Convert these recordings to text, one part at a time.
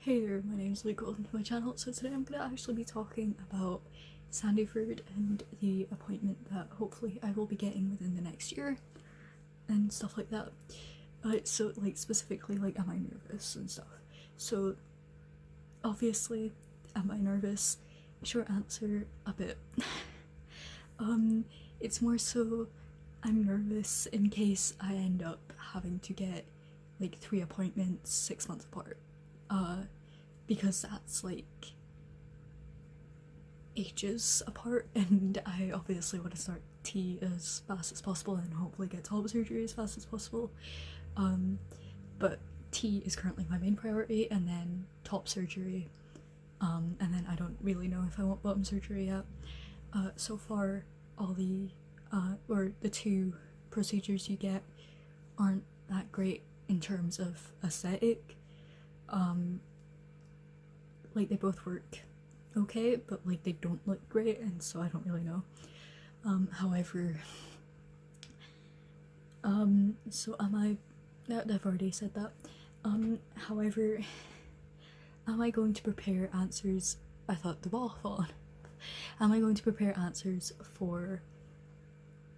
Hey there, my name's Luke, welcome to my channel. So today I'm going to actually be talking about Sandyford and the appointment that hopefully I will be getting within the next year and stuff like that. So like specifically, like, am I nervous and stuff? So obviously, am I nervous? Short answer, a bit. It's more so I'm nervous in case I end up having to get like 3 appointments 6 months apart. Because that's like ages apart, and I obviously want to start T as fast as possible and hopefully get top surgery as fast as possible. But T is currently my main priority, and then top surgery, and then I don't really know if I want bottom surgery yet. So far, all the or the 2 procedures you get aren't that great in terms of aesthetic. Like, they both work okay, but like they don't look great, and so I don't really know. However, so I've already said that. However, am I going to prepare answers? I thought the ball fallen. Am I going to prepare answers for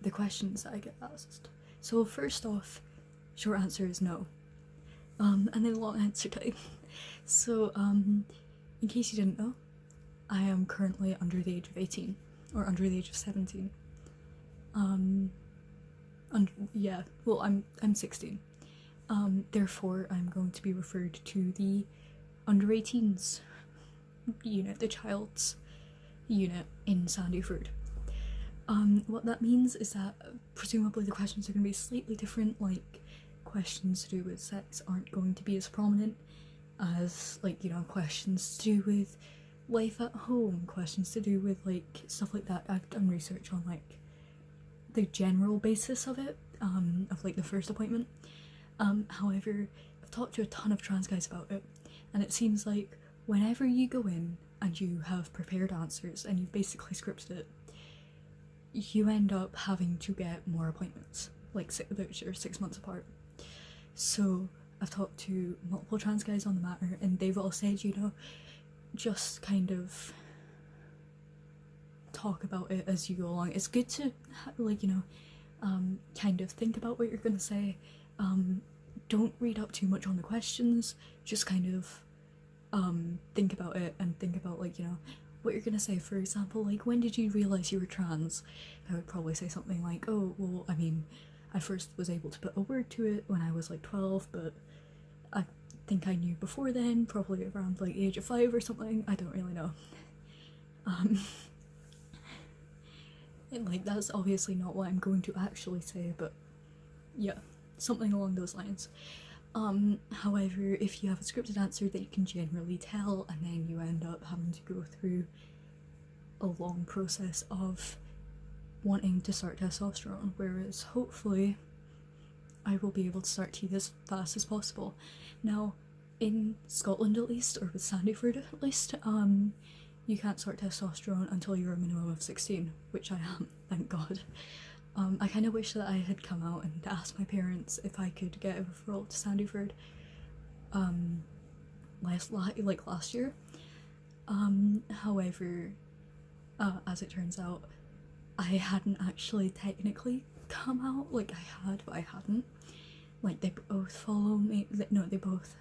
the questions that I get asked? So first off, short answer is no. And then long answer time. So, in case you didn't know, I am currently under the age of 18, or under the age of 17. Yeah, well, I'm 16. Therefore, I'm going to be referred to the under 18s unit, the child's unit in Sandyford. What that means is that presumably the questions are going to be slightly different. Like, questions to do with sex aren't going to be as prominent as, like, you know, questions to do with life at home, questions to do with like stuff like that. I've done research on like the general basis of it, of like the first appointment. However, I've talked to a ton of trans guys about it, and it seems like whenever you go in and you have prepared answers and you've basically scripted it, you end up having to get more appointments, like which are 6 months apart. So I've talked to multiple trans guys on the matter, and they've all said, you know, just kind of talk about it as you go along. It's good to, like, you know, kind of think about what you're gonna say. Don't read up too much on the questions, just kind of think about it and think about, like, you know, what you're gonna say. For example, like, when did you realize you were trans? I would probably say something like, oh, well, I mean, I first was able to put a word to it when I was like 12, but I think I knew before then, probably around like the age of 5 or something. I don't really know. And like, that's obviously not what I'm going to actually say, but yeah, something along those lines. However, if you have a scripted answer that you can generally tell, and then you end up having to go through a long process of wanting to start testosterone, whereas hopefully I will be able to start T as fast as possible. Now, in Scotland at least, or with Sandyford at least, you can't start testosterone until you're a minimum of 16, which I am, thank God. I kind of wish that I had come out and asked my parents if I could get a referral to Sandyford last year. However, as it turns out, I hadn't actually technically come out. Like, I had, but I hadn't. Like, they both follow me. No, they both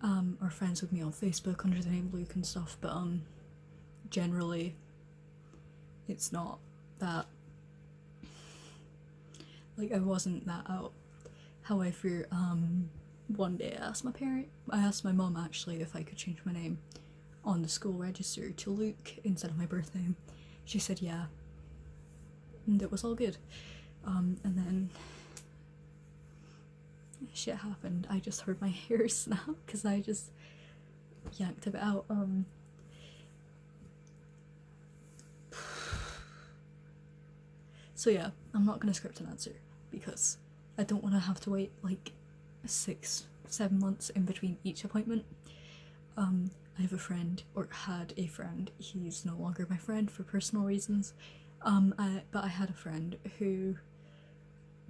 are friends with me on Facebook under the name Luke and stuff, but generally it's not that, like, I wasn't that out. However, one day I asked my mom actually if I could change my name on the school register to Luke instead of my birth name. She said yeah, and it was all good. And then shit happened. I just heard my hair snap because I just yanked it out. So yeah, I'm not gonna script an answer because I don't want to have to wait like 6-7 months in between each appointment. I have a friend, or had a friend, he's no longer my friend for personal reasons, but I had a friend who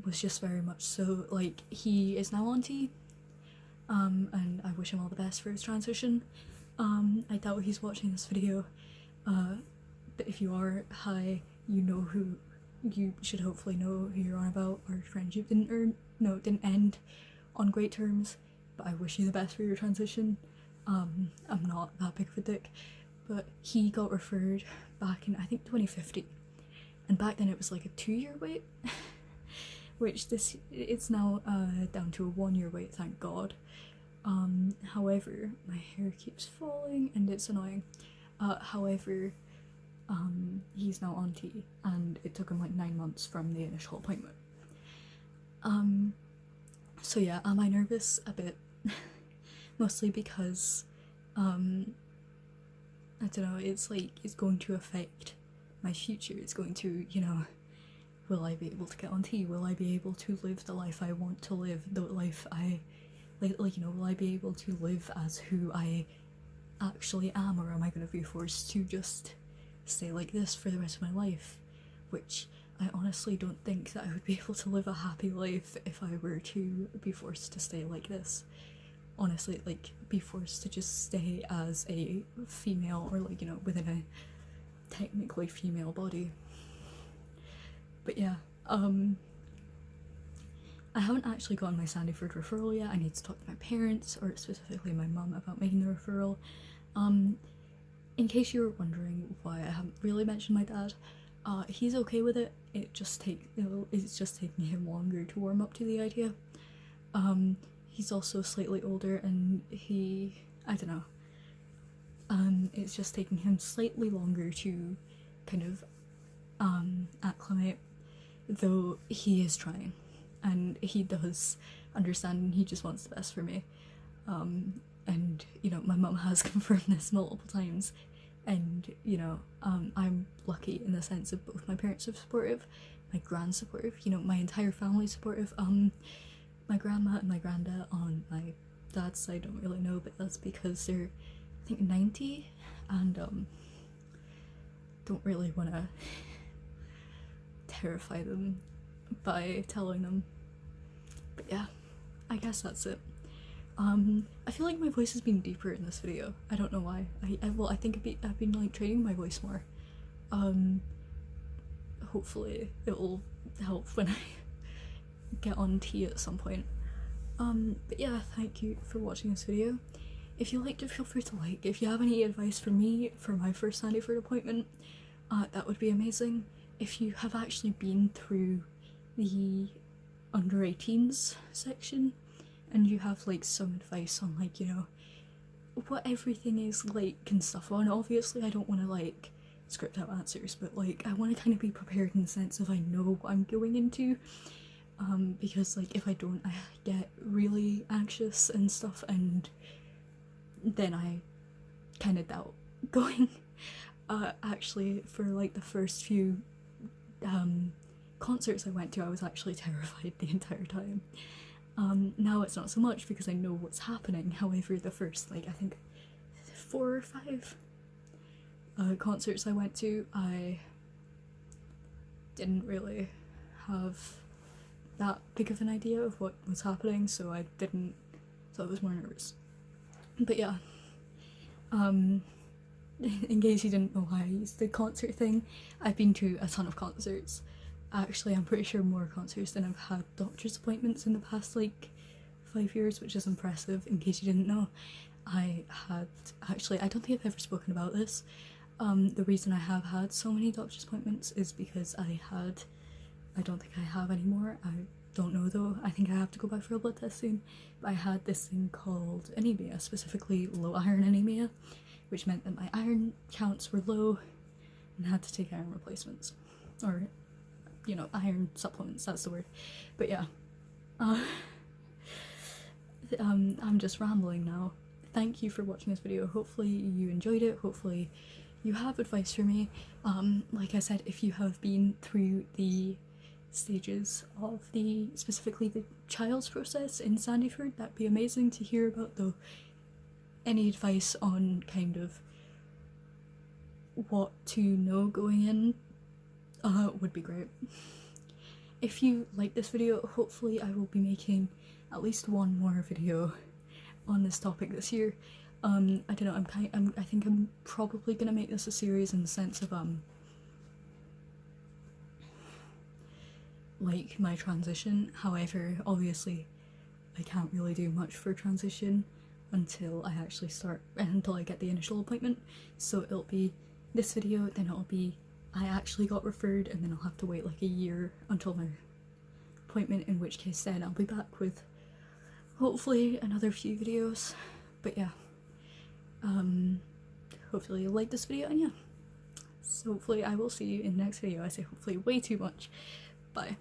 was just very much so, like, he is now on T, and I wish him all the best for his transition. I doubt he's watching this video, but if you are, hi, you should hopefully know who you're on about. Our friendship didn't end on great terms, but I wish you the best for your transition. I'm not that big of a dick, but he got referred back in, I think, 2015, and back then it was like a 2-year wait, which it's now down to a 1-year wait, thank god. However, my hair keeps falling and it's annoying. However, he's now on T, and it took him like 9 months from the initial appointment. So yeah, am I nervous? A bit. Mostly because, I don't know, it's like, it's going to affect my future. It's going to, you know, will I be able to get on T? Will I be able to live the life I want to live? The life I, like, you know, will I be able to live as who I actually am? Or am I going to be forced to just stay like this for the rest of my life? Which I honestly don't think that I would be able to live a happy life if I were to be forced to stay like this. Honestly, like, be forced to just stay as a female, or like, you know, within a technically female body. But yeah, I haven't actually gotten my Sandyford referral yet. I need to talk to my parents, or specifically my mum, about making the referral. In case you were wondering why I haven't really mentioned my dad, he's okay with it. It's just taking him longer to warm up to the idea. He's also slightly older, and I don't know, it's just taking him slightly longer to kind of acclimate, though he is trying, and he does understand, and he just wants the best for me. And you know, my mum has confirmed this multiple times, and you know, I'm lucky in the sense of both my parents are supportive, my grand's supportive, you know, my entire family's supportive. My grandma and my granddad on my dad's side, I don't really know, but that's because they're, I think, 90, and don't really want to terrify them by telling them. But yeah, I guess that's it. I feel like my voice has been deeper in this video. I don't know why. I think I've been like training my voice more. Hopefully it will help when I get on T at some point. But yeah, thank you for watching this video. If you liked it, feel free to like. If you have any advice for me for my first Sandyford appointment, that would be amazing. If you have actually been through the under 18s section, and you have like some advice on, like, you know, what everything is like and stuff. And obviously I don't want to like script out answers, but like I want to kind of be prepared in the sense of I know what I'm going into. Because like if I don't, I get really anxious and stuff, and then I kind of doubt going. Actually, for like the first few concerts I went to, I was actually terrified the entire time. Now it's not so much because I know what's happening. However, the first, like, I think 4 or 5 concerts I went to, I didn't really have that big of an idea of what was happening, so I was more nervous. But yeah, in case you didn't know why I used the concert thing, I've been to a ton of concerts. Actually, I'm pretty sure more concerts than I've had doctor's appointments in the past like 5 years, which is impressive. In case you didn't know, I don't think I've ever spoken about this. The reason I have had so many doctor's appointments is because I don't think I have anymore. I don't know though. I think I have to go back for a blood test soon. But I had this thing called anemia, specifically low iron anemia, which meant that my iron counts were low and had to take iron replacements. Or, you know, iron supplements, that's the word. But yeah. I'm just rambling now. Thank you for watching this video. Hopefully you enjoyed it. Hopefully you have advice for me. Like I said, if you have been through the stages of specifically the child's process in Sandyford, that'd be amazing to hear about though. Any advice on kind of what to know going in would be great. If you like this video, hopefully I will be making at least one more video on this topic this year. I don't know, I think I'm probably gonna make this a series in the sense of like my transition. However, obviously I can't really do much for transition until I actually start, until I get the initial appointment. So it'll be this video, then it'll be I actually got referred, and then I'll have to wait like a year until my appointment, in which case then I'll be back with hopefully another few videos. But yeah, hopefully you'll like this video, and yeah, so hopefully I will see you in the next video. I say hopefully way too much. Bye.